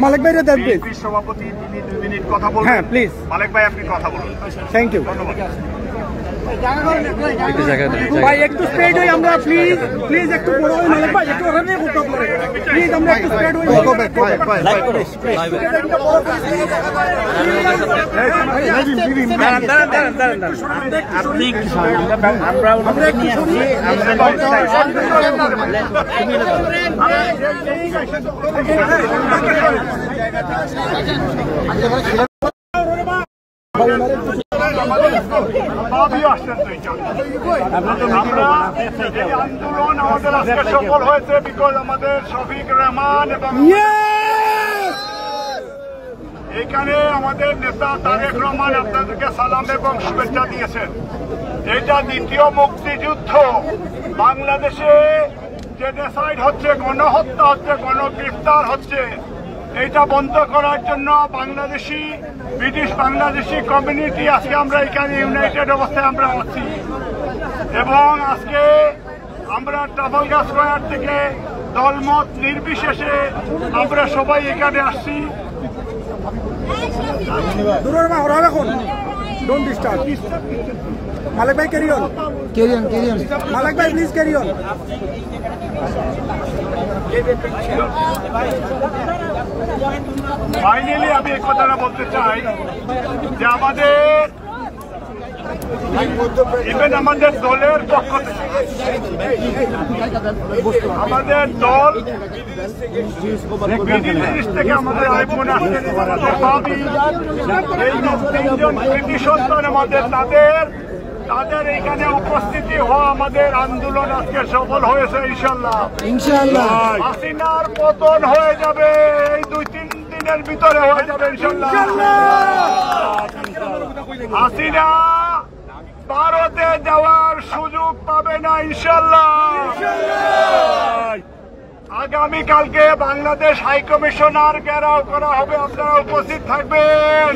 মালিক ভাই সভাপতি তিনি 2 মিনিট কথা বলবেন। হ্যাঁ প্লিজ মালিক ভাই আপনি কথা বলুন। Thank you. ধন্যবাদ। ভাই একটু স্পিড হই আমরা, প্লিজ প্লিজ একটু বড় হই মালিক ভাই, একটু ওখানে করতে হবে প্লিজ, আমরা একটু স্পিড হই। লাইক করে আপনি আমরা নিয়ে আসছি, আন্দোলন আমাদের আজকে সফল হয়েছে বিকজ আমাদের শফিক রহমান এবং এখানে আমাদের নেতা তারেক রহমান আপনাদেরকে সালাম এবং শুভেচ্ছা দিয়েছেন। এটা দ্বিতীয় মুক্তিযুদ্ধ। বাংলাদেশে জেনোসাইড হচ্ছে, গণহত্যা হচ্ছে, গণগ্রেফতার হচ্ছে, এইটা বন্ধ করার জন্য ব্রিটিশ বাংলাদেশি কমিউনিটি আজকে আমরা এখানে ইউনাইটেড অবস্থায় আমরা আছি এবং আজকে আমরা ট্রাফালগার স্কয়ার থেকে দলমত নির্বিশেষে আমরা সবাই এখানে আসছি। মালিক ভাই ক্যারি অন, মালিক ভাই প্লিজ ক্যারি অন। ফাইনালি আমি এই কথাটা বলতে চাই যে আমাদের দলের পক্ষ থেকে আমাদের দল বিদেশ থেকে আমাদের আইফোন আসছেন, আমাদের ভাবি এই 3জন কৃতি সন্তান আমাদের তাদের এখানে উপস্থিতি হওয়া আমাদের আন্দোলন আজকে সফল হয়েছে ইনশাল্লাহ। হাসিনার পতন হয়ে যাবে এই 2-3 দিনের ভিতরে হয়ে যাবে ইনশাল্লাহ। হাসিনা ভারতে যাওয়ার সুযোগ পাবে না ইনশাল্লাহ। আগামীকালকে বাংলাদেশ হাই কমিশনার ঘেরাও করা হবে, আপনারা উপস্থিত থাকবেন।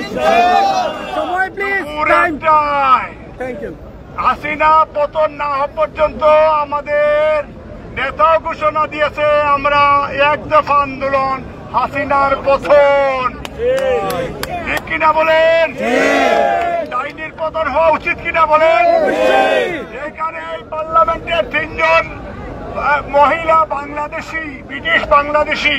হাসিনা পতন না হওয়া পর্যন্ত আমাদের নেতাও ঘোষণা দিয়েছে আমরা এক দফা আন্দোলন, হাসিনার পতন। ঠিক কিনা বলেন? ডাইনির পতন হওয়া উচিত কিনা বলেন? এখানে এই পার্লামেন্টের 3জন মহিলা বাংলাদেশি, ব্রিটিশ বাংলাদেশি